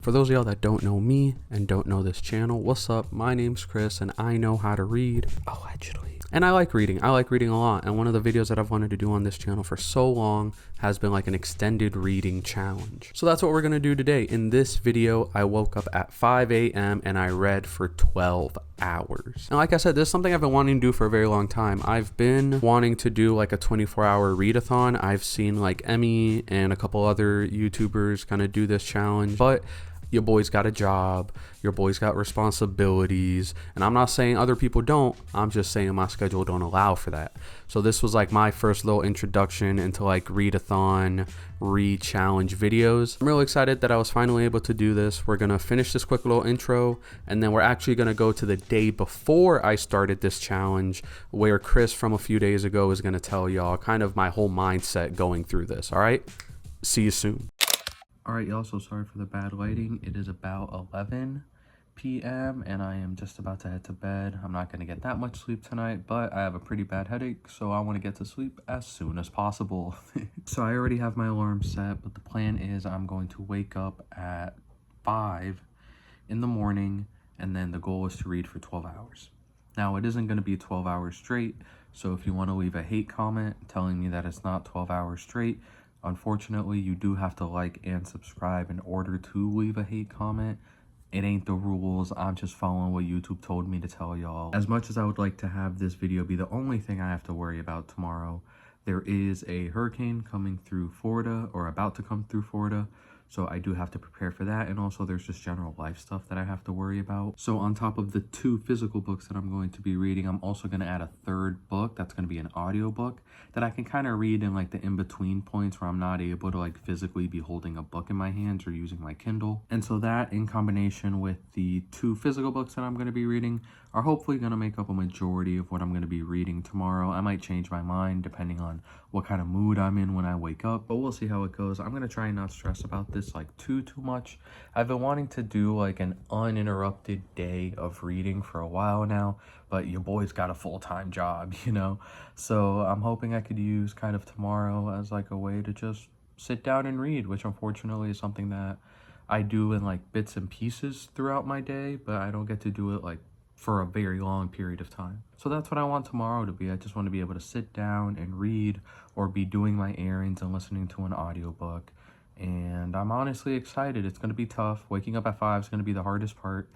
For those of y'all that don't know me and don't know this channel, what's up? My name's Chris and I know how to read, allegedly. And I like reading. I like reading a lot. And one of the videos that I've wanted to do on this channel for so long has been like an extended reading challenge. So that's what we're going to do today. In this video, I woke up at 5 a.m. and I read for 12 hours. And like I said, this is something I've been wanting to do for a very long time. I've been wanting to do like a 24-hour readathon. I've seen like Emmy and a couple other YouTubers kind of do this challenge, but your boy's got a job, your boy's got responsibilities, and I'm not saying other people don't, I'm just saying my schedule don't allow for that. So this was like my first little introduction into like readathon, re-challenge videos. I'm really excited that I was finally able to do this. We're gonna finish this quick little intro, and then we're actually gonna go to the day before I started this challenge, where Chris from a few days ago is gonna tell y'all kind of my whole mindset going through this, all right? See you soon. Alright y'all, so sorry for the bad lighting. It is about 11 p.m. and I am just about to head to bed. I'm not going to get that much sleep tonight, but I have a pretty bad headache, so I want to get to sleep as soon as possible. So I already have my alarm set, but the plan is I'm going to wake up at 5 in the morning, and then the goal is to read for 12 hours. Now, it isn't going to be 12 hours straight, so if you want to leave a hate comment telling me that it's not 12 hours straight, unfortunately, you do have to like and subscribe in order to leave a hate comment. It ain't the rules. I'm just following what YouTube told me to tell y'all. As much as I would like to have this video be the only thing I have to worry about tomorrow, there is a hurricane coming through Florida, or about to come through Florida. So I do have to prepare for that. And also there's just general life stuff that I have to worry about. So on top of the 2 physical books that I'm going to be reading, I'm also going to add a 3rd book that's going to be an audio book that I can kind of read in like the in-between points where I'm not able to like physically be holding a book in my hands or using my Kindle. And so that, in combination with the 2 physical books that I'm going to be reading, are hopefully going to make up a majority of what I'm going to be reading tomorrow. I might change my mind depending on what kind of mood I'm in when I wake up, but we'll see how it goes. I'm going to try and not stress about this like too much. I've been wanting to do like an uninterrupted day of reading for a while now, but your boy's got a full-time job, you know? So I'm hoping I could use kind of tomorrow as like a way to just sit down and read, which unfortunately is something that I do in like bits and pieces throughout my day, but I don't get to do it like for a very long period of time. So that's what I want tomorrow to be. I just want to be able to sit down and read, or be doing my errands and listening to an audiobook. And I'm honestly excited. It's going to be tough. Waking up at 5 is going to be the hardest part,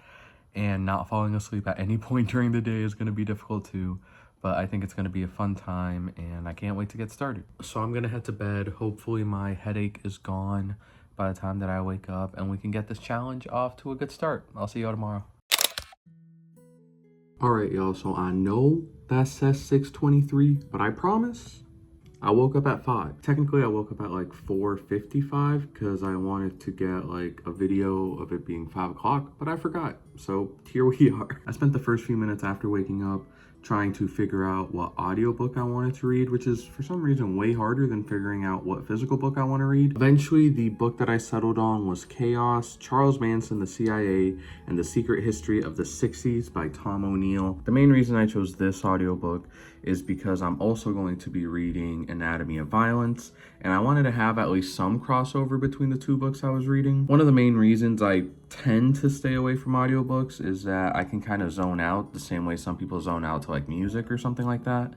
and not falling asleep at any point during the day is going to be difficult too. But I think it's going to be a fun time, and I can't wait to get started. So I'm going to head to bed. Hopefully my headache is gone by the time that I wake up, and we can get this challenge off to a good start. I'll see y'all tomorrow. Alright y'all, so I know that says 6:23, but I promise I woke up at 5. Technically I woke up at like 4:55 because I wanted to get like a video of it being 5 o'clock, but I forgot. So here we are. I spent the first few minutes after waking up trying to figure out what audiobook I wanted to read, which is for some reason way harder than figuring out what physical book I want to read. Eventually, the book that I settled on was Chaos, Charles Manson, the CIA, and the Secret History of the 60s by Tom O'Neill. The main reason I chose this audiobook is because I'm also going to be reading Anatomy of Violence, and I wanted to have at least some crossover between the 2 books I was reading. One of the main reasons I tend to stay away from audiobooks is that I can kind of zone out the same way some people zone out to like music or something like that.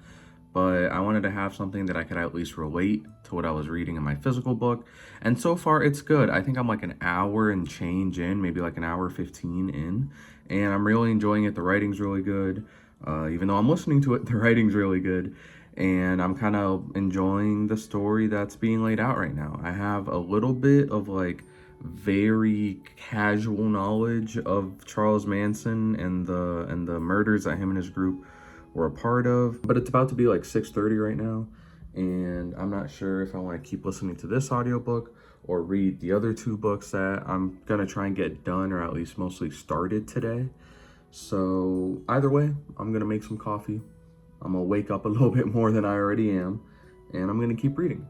But I wanted to have something that I could at least relate to what I was reading in my physical book. And so far it's good. I think I'm like an hour and change in, maybe like an hour 15 in, and I'm really enjoying it. The writing's really good. Even though I'm listening to it, the writing's really good. And I'm kind of enjoying the story that's being laid out right now. I have a little bit of like very casual knowledge of Charles Manson and the murders that him and his group were a part of, but it's about to be like 6:30 right now, and I'm not sure if I want to keep listening to this audiobook or read the other 2 books that I'm gonna try and get done, or at least mostly started today. So either way, I'm gonna make some coffee, I'm gonna wake up a little bit more than I already am, and I'm gonna keep reading.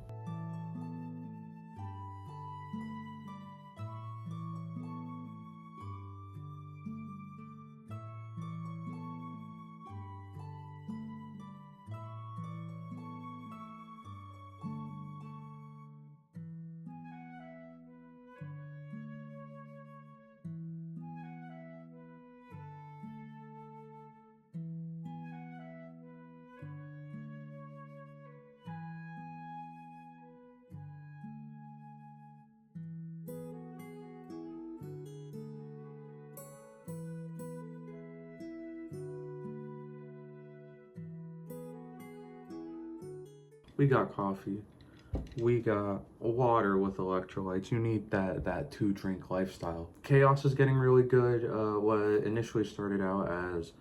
we got coffee, we got water with electrolytes. You need that 2-drink lifestyle. Chaos is getting really good. What initially started out as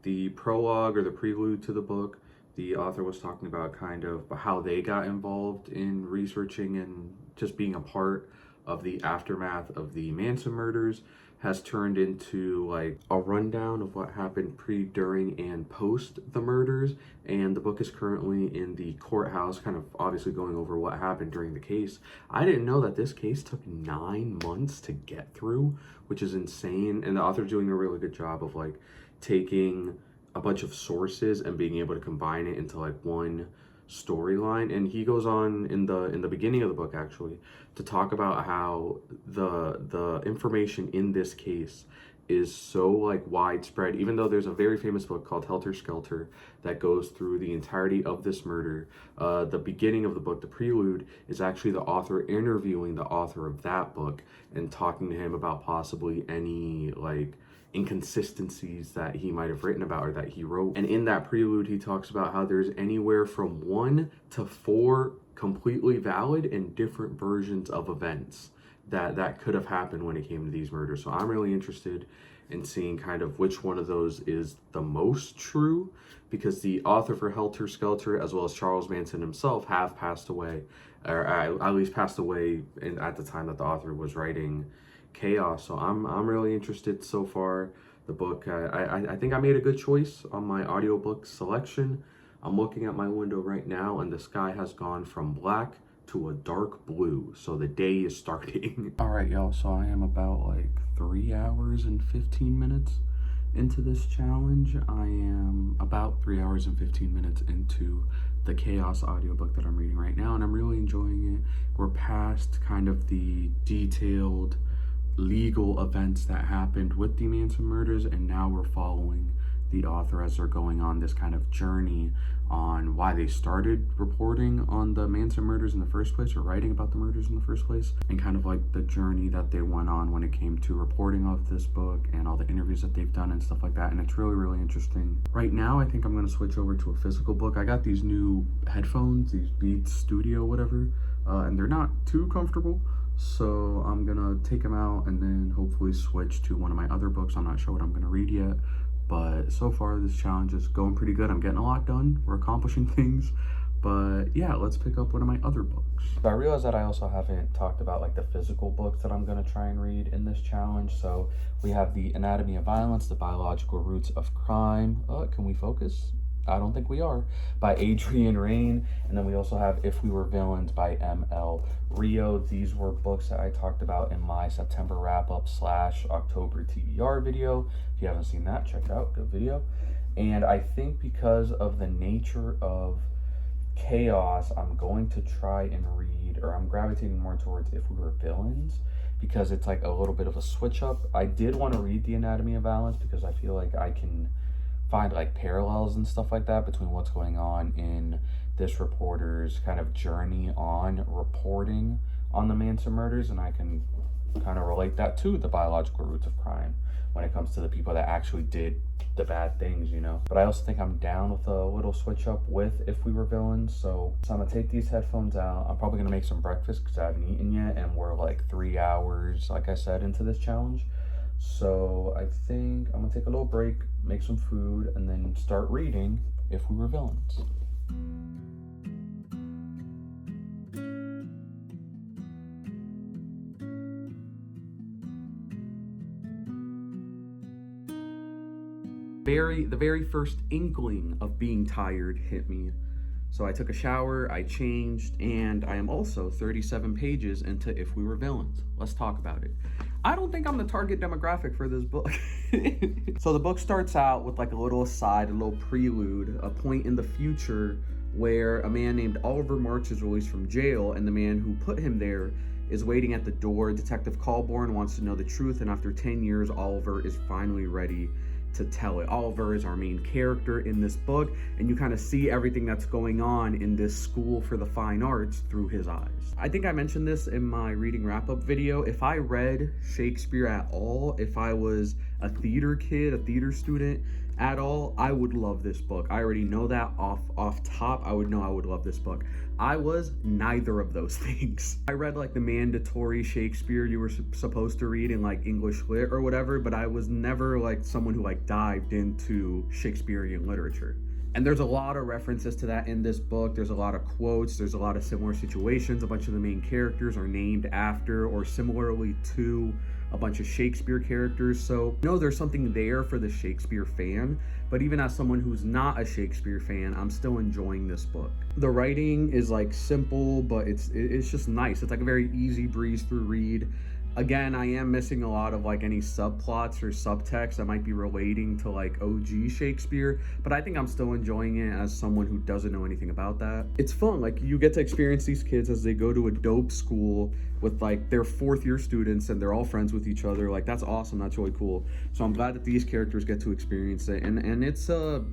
the prologue or the prelude to the book, the author was talking about kind of how they got involved in researching and just being a part of the aftermath of the Manson murders, has turned into like a rundown of what happened pre, during, and post the murders. And the book is currently in the courthouse, kind of obviously going over what happened during the case. I didn't know that this case took 9 months to get through, which is insane. And the author's doing a really good job of like taking a bunch of sources and being able to combine it into like one storyline. And he goes on in the beginning of the book actually to talk about how the information in this case is so like widespread, even though there's a very famous book called Helter Skelter that goes through the entirety of this murder. The beginning of the book, the prelude, is actually the author interviewing the author of that book and talking to him about possibly any like inconsistencies that he might have written about or that he wrote. And in that prelude, he talks about how there's anywhere from 1 to 4 completely valid and different versions of events that could have happened when it came to these murders. So I'm really interested in seeing kind of which one of those is the most true, because the author for Helter Skelter, as well as Charles Manson himself, have passed away, or at least passed away at the time that the author was writing Chaos. So I'm really interested so far. The book, I think I made a good choice on my audiobook selection. I'm looking at my window right now and the sky has gone from black to a dark blue, so the day is starting. All right, y'all, so I am about like 3 hours and 15 minutes into this challenge. I am about 3 hours and 15 minutes into the Chaos audiobook that I'm reading right now, and I'm really enjoying it. We're past kind of the detailed legal events that happened with the Manson murders, and now we're following the author as they're going on this kind of journey on why they started reporting on the Manson murders in the first place, or writing about the murders in the first place, and kind of like the journey that they went on when it came to reporting of this book and all the interviews that they've done and stuff like that. And it's really, really interesting. Right now, I think I'm going to switch over to a physical book. I got these new headphones, these Beats Studio, whatever, and they're not too comfortable. So I'm gonna take them out and then hopefully switch to one of my other books. I'm not sure what I'm gonna read yet, but so far this challenge is going pretty good. I'm getting a lot done. We're accomplishing things. But yeah, let's pick up one of my other books. But I realized that I also haven't talked about like the physical books that I'm gonna try and read in this challenge. So we have The Anatomy of Violence, The Biological Roots of Crime. Can we focus? I don't think we are, by Adrian Raine. And then we also have If We Were Villains by M.L. Rio. These were books that I talked about in my September wrap-up / October TBR video. If you haven't seen that, check it out, good video. And I think because of the nature of Chaos, I'm going to try and read, or I'm gravitating more towards If We Were Villains, because it's like a little bit of a switch up. I did want to read The Anatomy of Violence because I feel like I can find like parallels and stuff like that between what's going on in this reporter's kind of journey on reporting on the Manson murders, and I can kind of relate that to The Biological Roots of Crime when it comes to the people that actually did the bad things, you know. But I also think I'm down with a little switch up with If We Were Villains. So I'm gonna take these headphones out. I'm probably gonna make some breakfast because I haven't eaten yet, and we're like 3 hours, like I said, into this challenge. So I think I'm gonna take a little break, make some food, and then start reading If We Were Villains. The very first inkling of being tired hit me. So I took a shower, I changed, and I am also 37 pages into If We Were Villains. Let's talk about it. I don't think I'm the target demographic for this book. So the book starts out with like a little aside, a little prelude, a point in the future where a man named Oliver March is released from jail, and the man who put him there is waiting at the door. Detective Colborn wants to know the truth, and after 10 years, Oliver is finally ready to tell it. Oliver is our main character in this book, and you kind of see everything that's going on in this school for the fine arts through his eyes. I think I mentioned this in my reading wrap-up video. If I read Shakespeare at all, if I was a theater kid, a theater student, at all, I would love this book. I already know that off top. I would know I would love this book. I was neither of those things. I read like the mandatory Shakespeare you were supposed to read in like English lit or whatever, but I was never like someone who like dived into Shakespearean literature. And there's a lot of references to that in this book. There's a lot of quotes. There's a lot of similar situations. A bunch of the main characters are named after or similarly to a bunch of Shakespeare characters. So I know there's something there for the Shakespeare fan, but even as someone who's not a Shakespeare fan, I'm still enjoying this book. The writing is like simple, but it's just nice. It's like a very easy breeze through read. Again, I am missing a lot of like any subplots or subtext that might be relating to like OG Shakespeare, but I think I'm still enjoying it as someone who doesn't know anything about that. It's fun, like you get to experience these kids as they go to a dope school with like their fourth year students and they're all friends with each other. Like that's awesome, that's really cool. So I'm glad that these characters get to experience it. And it's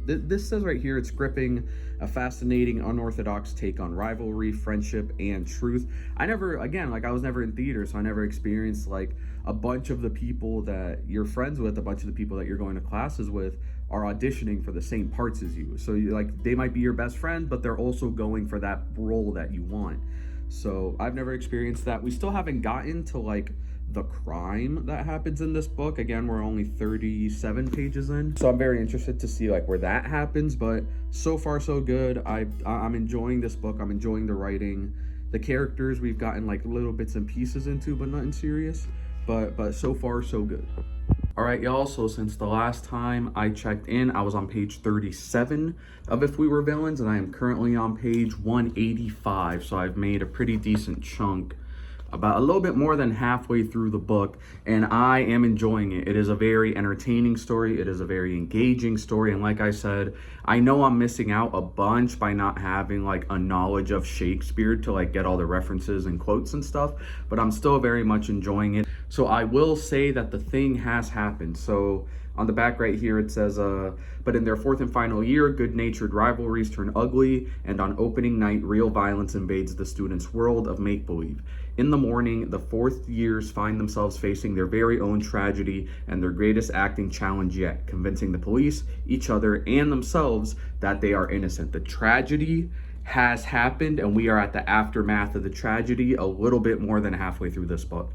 this says right here, it's gripping, a fascinating, unorthodox take on rivalry, friendship, and truth. I was never in theater, so I never experienced like a bunch of the people that you're friends with, a bunch of the people that you're going to classes with are auditioning for the same parts as you. So you like, they might be your best friend, but they're also going for that role that you want. So I've never experienced that. We still haven't gotten to like the crime that happens in this book. Again, we're only 37 pages in, so I'm very interested to see like where that happens, but so far so good. I'm enjoying this book. I'm enjoying the writing. The characters we've gotten like little bits and pieces into, but nothing serious, but so far so good. All right, y'all, so since the last time I checked in, I was on page 37 of If We Were Villains, and I am currently on page 185, so I've made a pretty decent chunk, about a little bit more than halfway through the book, and I am enjoying it. It is a very entertaining story. It is a very engaging story, and like I said, I know I'm missing out a bunch by not having like a knowledge of Shakespeare to like get all the references and quotes and stuff, but I'm still very much enjoying it. So I will say that the thing has happened. So on the back right here, it says, but in their fourth and final year, good-natured rivalries turn ugly, and on opening night, real violence invades the students' world of make-believe. In the morning, the fourth years find themselves facing their very own tragedy and their greatest acting challenge yet, convincing the police, each other, and themselves that they are innocent. The tragedy has happened, and we are at the aftermath of the tragedy a little bit more than halfway through this book.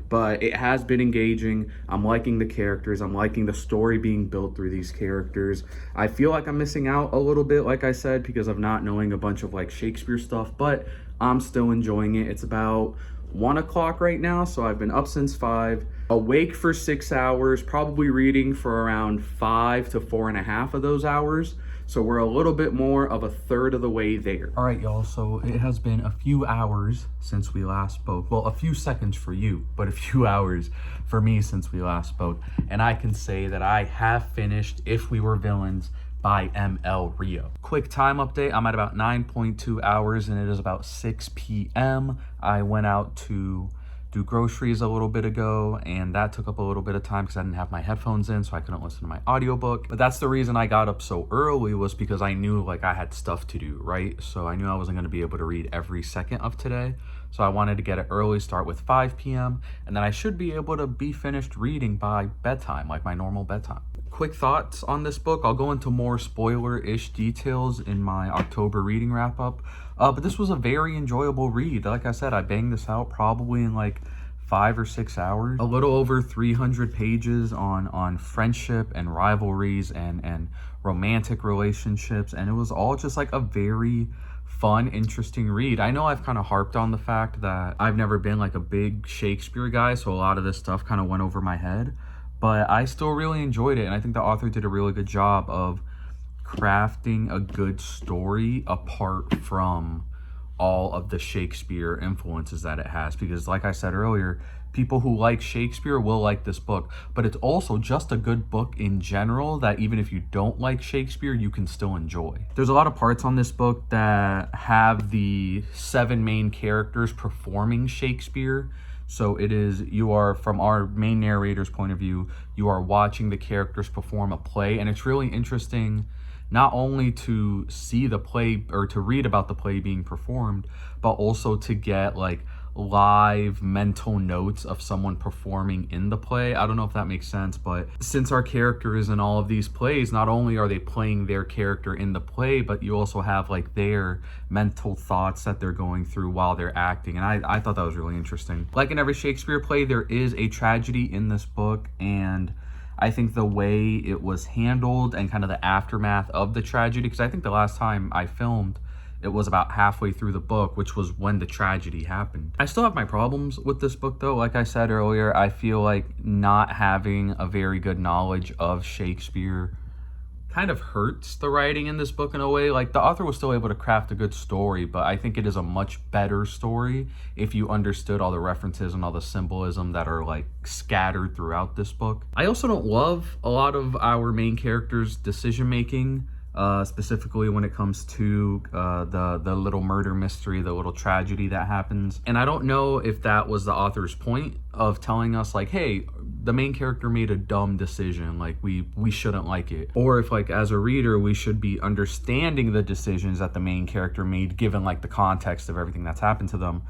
But it has been engaging. I'm liking the characters. I'm liking the story being built through these characters. I feel like I'm missing out a little bit, like I said, because of not knowing a bunch of like Shakespeare stuff, but I'm still enjoying it. It's about 1 o'clock right now, so I've been up since 5, awake for 6 hours, probably reading for around 5 to 4.5 of those hours. So we're a little bit more of a third of the way there. All right, y'all, so it has been a few hours since we last spoke. Well, a few seconds for you, but a few hours for me since we last spoke. And I can say that I have finished If We Were Villains by ML Rio. Quick time update, I'm at about 9.2 hours and it is about 6 p.m. I went out to do groceries a little bit ago, and that took up a little bit of time because I didn't have my headphones in, so I couldn't listen to my audiobook. But that's the reason I got up so early, was because I knew like I had stuff to do, right? So I knew I wasn't going to be able to read every second of today. So I wanted to get it early, start with 5 p.m. and then I should be able to be finished reading by bedtime, like my normal bedtime. Quick thoughts on this book. I'll go into more spoiler-ish details in my October reading wrap-up. But this was a very enjoyable read. Like I said, I banged this out probably in like 5 or 6 hours. A little over 300 pages on friendship and rivalries and romantic relationships. And it was all just like a very fun, interesting read. I know I've kind of harped on the fact that I've never been like a big Shakespeare guy, so a lot of this stuff kind of went over my head. But I still really enjoyed it, and I think the author did a really good job of crafting a good story apart from all of the Shakespeare influences that it has. Because like I said earlier, people who like Shakespeare will like this book, but it's also just a good book in general that even if you don't like Shakespeare, you can still enjoy. There's a lot of parts on this book that have the 7 main characters performing Shakespeare. So it is, you are, from our main narrator's point of view, you are watching the characters perform a play, and it's really interesting not only to see the play or to read about the play being performed, but also to get like live mental notes of someone performing in the play. I don't know if that makes sense, but since our characters in all of these plays, not only are they playing their character in the play, but you also have like their mental thoughts that they're going through while they're acting. And I thought that was really interesting. Like in every Shakespeare play, there is a tragedy in this book, and I think the way it was handled and kind of the aftermath of the tragedy, because I think the last time I filmed, it was about halfway through the book, which was when the tragedy happened. I still have my problems with this book though. Like I said earlier, I feel like not having a very good knowledge of Shakespeare kind of hurts the writing in this book in a way. Like the author was still able to craft a good story, but I think it is a much better story if you understood all the references and all the symbolism that are like scattered throughout this book. I also don't love a lot of our main characters' decision making. Specifically when it comes to the little murder mystery, the little tragedy that happens. And I don't know if that was the author's point of telling us like, hey, the main character made a dumb decision, like we shouldn't like it. Or if like as a reader, we should be understanding the decisions that the main character made given like the context of everything that's happened to them.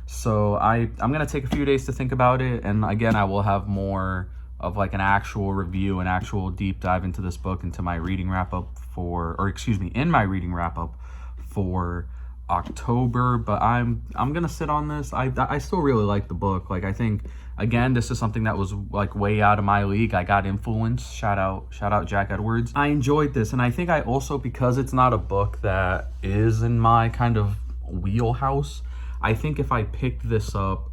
So I'm gonna take a few days to think about it. And again, I will have more of like an actual review, an actual deep dive into this book, into my reading wrap up in my reading wrap up for October. But I'm gonna sit on this. I still really like the book. Like I think again, this is something that was like way out of my league. I got influenced. Shout out Jack Edwards. I enjoyed this, and I think I also, because it's not a book that is in my kind of wheelhouse, I think if I picked this up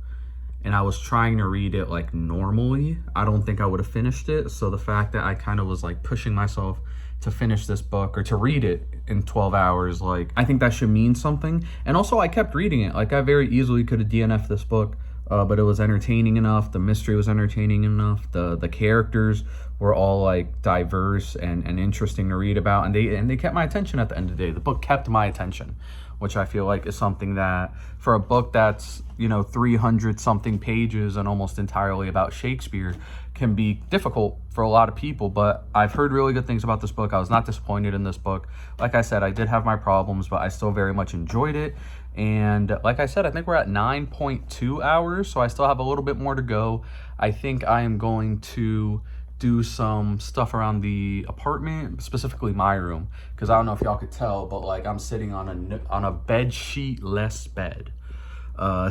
and I was trying to read it like normally, I don't think I would have finished it. So the fact that I kind of was like pushing myself to finish this book or to read it in 12 hours, like I think that should mean something. And also I kept reading it. Like I very easily could have DNF'd this book, but it was entertaining enough. The mystery was entertaining enough. The characters were all like diverse and interesting to read about. And they kept my attention at the end of the day. The book kept my attention, which I feel like is something that for a book that's, 300 something pages and almost entirely about Shakespeare can be difficult for a lot of people. But I've heard really good things about this book. I was not disappointed in this book. Like I said, I did have my problems, but I still very much enjoyed it. And like I said, I think we're at 9.2 hours, so I still have a little bit more to go. I think I am going to do some stuff around the apartment, specifically my room, because I don't know if y'all could tell, but like I'm sitting on a bed sheet-less bed.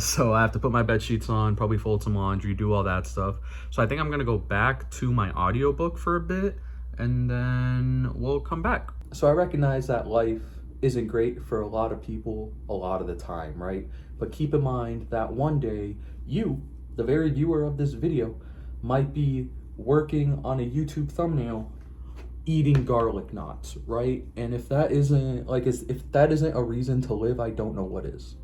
So I have to put my bed sheets on, probably fold some laundry, do all that stuff. So I think I'm gonna go back to my audiobook for a bit, and then we'll come back. So I recognize that life isn't great for a lot of people a lot of the time, right? But keep in mind that one day you, the very viewer of this video, might be working on a YouTube thumbnail eating garlic knots, right? And if that isn't a reason to live, I don't know what is.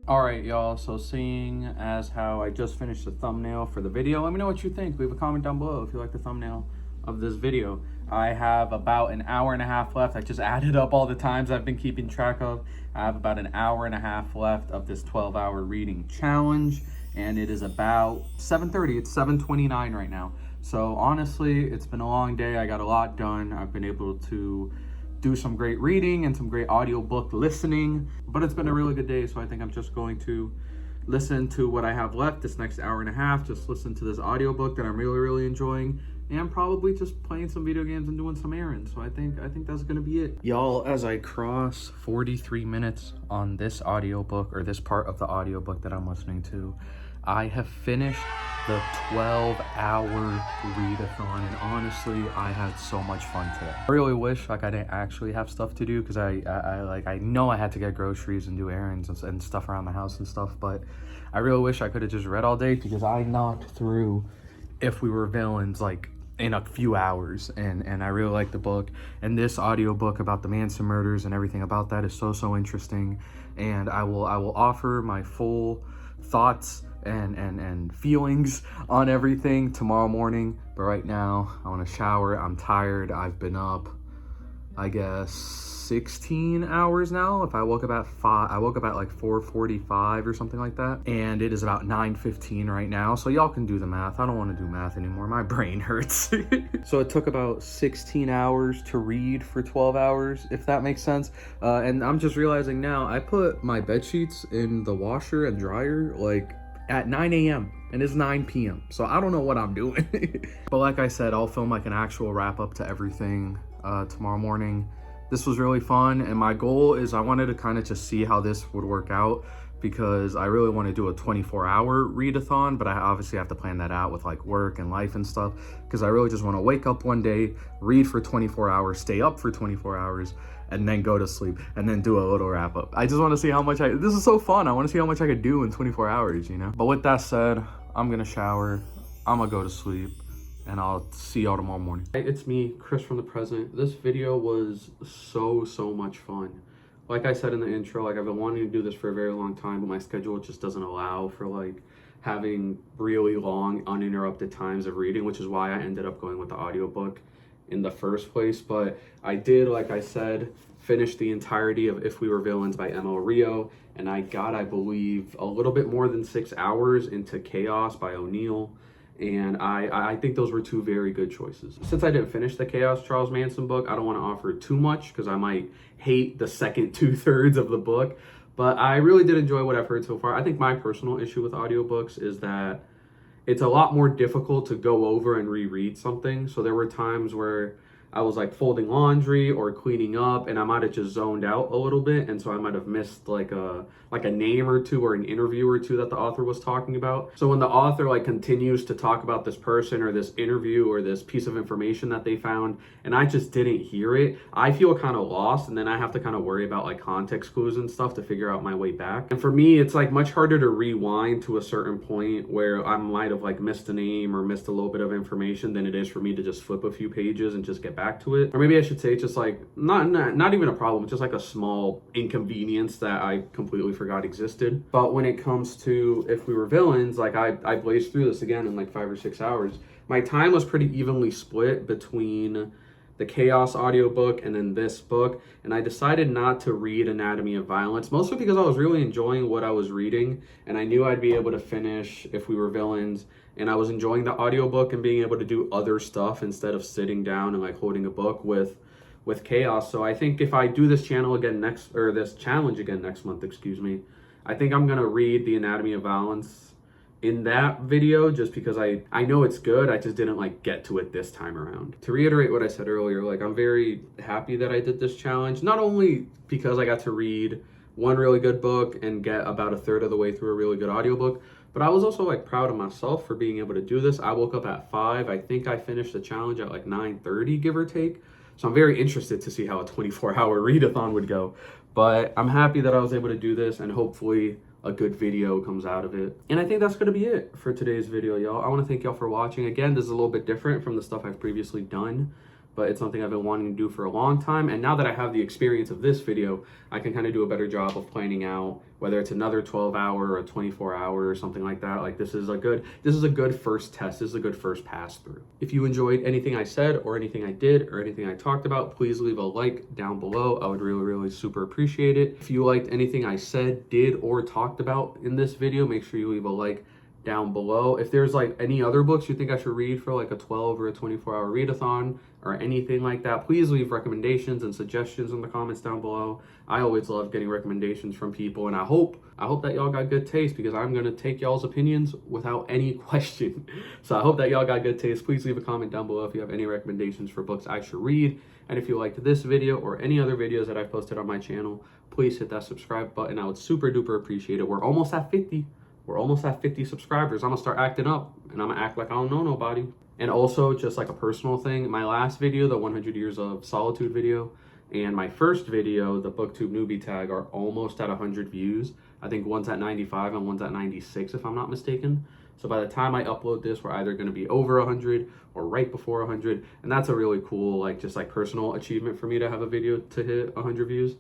All right, y'all, so seeing as how I just finished the thumbnail for the video, let me know what you think. Leave a comment down below if you like the thumbnail of this video. I have about an hour and a half left. I just added up all the times I've been keeping track of. I have about an hour and a half left of this 12-hour reading challenge, and it is about 7:30. It's 7:29 right now. So honestly, it's been a long day. I got a lot done. I've been able to do some great reading and some great audiobook listening, but it's been a really good day. So I think I'm just going to listen to what I have left this next hour and a half, just listen to this audiobook that I'm really enjoying, and probably just playing some video games and doing some errands. So I think that's gonna be it. Y'all, as I cross 43 minutes on this audiobook, or this part of the audiobook that I'm listening to, I have finished the 12-hour readathon, and honestly, I had so much fun today. I really wish like I didn't actually have stuff to do, because I know I had to get groceries and do errands and stuff around the house and stuff, but I really wish I could have just read all day, because I knocked through If We Were Villains like in a few hours, and I really like the book. And this audiobook about the Manson murders and everything about that is so interesting, and I will offer my full thoughts and feelings on everything tomorrow morning. But right now I want to shower. I'm tired. I've been up, I guess, 16 hours now. If I woke up at 5, I woke up at like 4:45 or something like that. And it is about 9:15 right now. So y'all can do the math. I don't want to do math anymore. My brain hurts. So it took about 16 hours to read for 12 hours, if that makes sense. And I'm just realizing now, I put my bed sheets in the washer and dryer like at 9 a.m. and it's 9 p.m. So I don't know what I'm doing. But like I said, I'll film like an actual wrap up to everything tomorrow morning. This was really fun, and my goal is I wanted to kind of just see how this would work out, because I really want to do a 24-hour readathon, but I obviously have to plan that out with like work and life and stuff, because I really just want to wake up one day, read for 24 hours, stay up for 24 hours, and then go to sleep, and then do a little wrap up. I just want to see how much this is so fun. I want to see how much I could do in 24 hours, you know? But with that said, I'm gonna shower, I'm gonna go to sleep, and I'll see y'all tomorrow morning. Hey, it's me, Chris from the present. This video was so much fun. Like I said in the intro, like I've been wanting to do this for a very long time, but my schedule just doesn't allow for like having really long uninterrupted times of reading, which is why I ended up going with the audiobook in the first place. But I did, like I said, finish the entirety of If We Were Villains by ML Rio, and I got, I believe, a little bit more than 6 hours into Chaos by O'Neill. And I think those were two very good choices. Since I didn't finish the Chaos Charles Manson book, I don't want to offer too much because I might hate the second 2/3 of the book. But I really did enjoy what I've heard so far. I think my personal issue with audiobooks is that it's a lot more difficult to go over and reread something. So there were times where I was like folding laundry or cleaning up, and I might have just zoned out a little bit, and so I might have missed like a name or two or an interview or two that the author was talking about. So when the author like continues to talk about this person or this interview or this piece of information that they found, and I just didn't hear it, I feel kind of lost, and then I have to kind of worry about like context clues and stuff to figure out my way back. And for me, it's like much harder to rewind to a certain point where I might have like missed a name or missed a little bit of information than it is for me to just flip a few pages and just get back to it. Or maybe I should say it's just like not even a problem, it's just like a small inconvenience that I completely forgot existed. But when it comes to If We Were Villains, like I blazed through this again in like 5 or 6 hours. My time was pretty evenly split between the Chaos audiobook and then this book, and I decided not to read Anatomy of Violence, mostly because I was really enjoying what I was reading, and I knew I'd be able to finish If We Were Villains, and I was enjoying the audiobook and being able to do other stuff instead of sitting down and like holding a book with Chaos. So I think if I do this channel again this challenge again next month, excuse me, I think I'm gonna read the Anatomy of Violence in that video, just because I know it's good, I just didn't like get to it this time around. To reiterate what I said earlier, like I'm very happy that I did this challenge, not only because I got to read one really good book and get about 1/3 of the way through a really good audiobook, but I was also like proud of myself for being able to do this. I woke up at 5, I think I finished the challenge at like 9:30, give or take. So I'm very interested to see how a 24-hour readathon would go. But I'm happy that I was able to do this, and hopefully a good video comes out of it. And I think that's gonna be it for today's video, y'all. I wanna thank y'all for watching. Again, this is a little bit different from the stuff I've previously done, but it's something I've been wanting to do for a long time. And now that I have the experience of this video, I can kind of do a better job of planning out whether it's another 12-hour or a 24-hour or something like that. Like this is a good first test. This is a good first pass through. If you enjoyed anything I said or anything I did or anything I talked about, please leave a like down below. I would really super appreciate it. If you liked anything I said, did, or talked about in this video, make sure you leave a like down below. If there's like any other books you think I should read for like a 12 or a 24-hour readathon or anything like that, please leave recommendations and suggestions in the comments down below. I always love getting recommendations from people, and I hope that y'all got good taste, because I'm gonna take y'all's opinions without any question. So I hope that y'all got good taste. Please leave a comment down below if you have any recommendations for books I should read. And if you liked this video or any other videos that I've posted on my channel, please hit that subscribe button. I would super duper appreciate it. We're almost at 50. We're almost at 50 subscribers. I'm gonna start acting up, and I'm gonna act like I don't know nobody. And also, just like a personal thing, my last video, the 100 Years of Solitude video, and my first video, the BookTube newbie tag, are almost at 100 views. I think one's at 95 and one's at 96, if I'm not mistaken. So by the time I upload this, we're either gonna be over 100 or right before 100. And that's a really cool, just personal achievement for me to have a video to hit 100 views.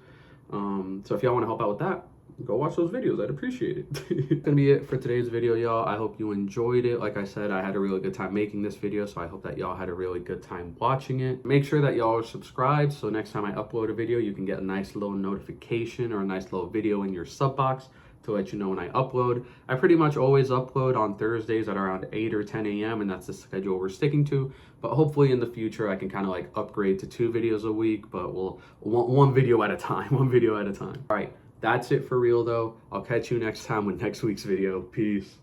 So if y'all wanna help out with that, go watch those videos. I'd appreciate it. That's gonna be it for today's video, y'all. I hope you enjoyed it. Like I said, I had a really good time making this video, so I hope that y'all had a really good time watching it. Make sure that y'all are subscribed, so next time I upload a video, you can get a nice little notification or a nice little video in your sub box to let you know when I upload. I pretty much always upload on Thursdays at around 8 or 10 a.m. and that's the schedule we're sticking to. But hopefully in the future I can kind of like upgrade to 2 videos a week, but we'll one video at a time, one video at a time. All right, that's it for real though. I'll catch you next time with next week's video. Peace.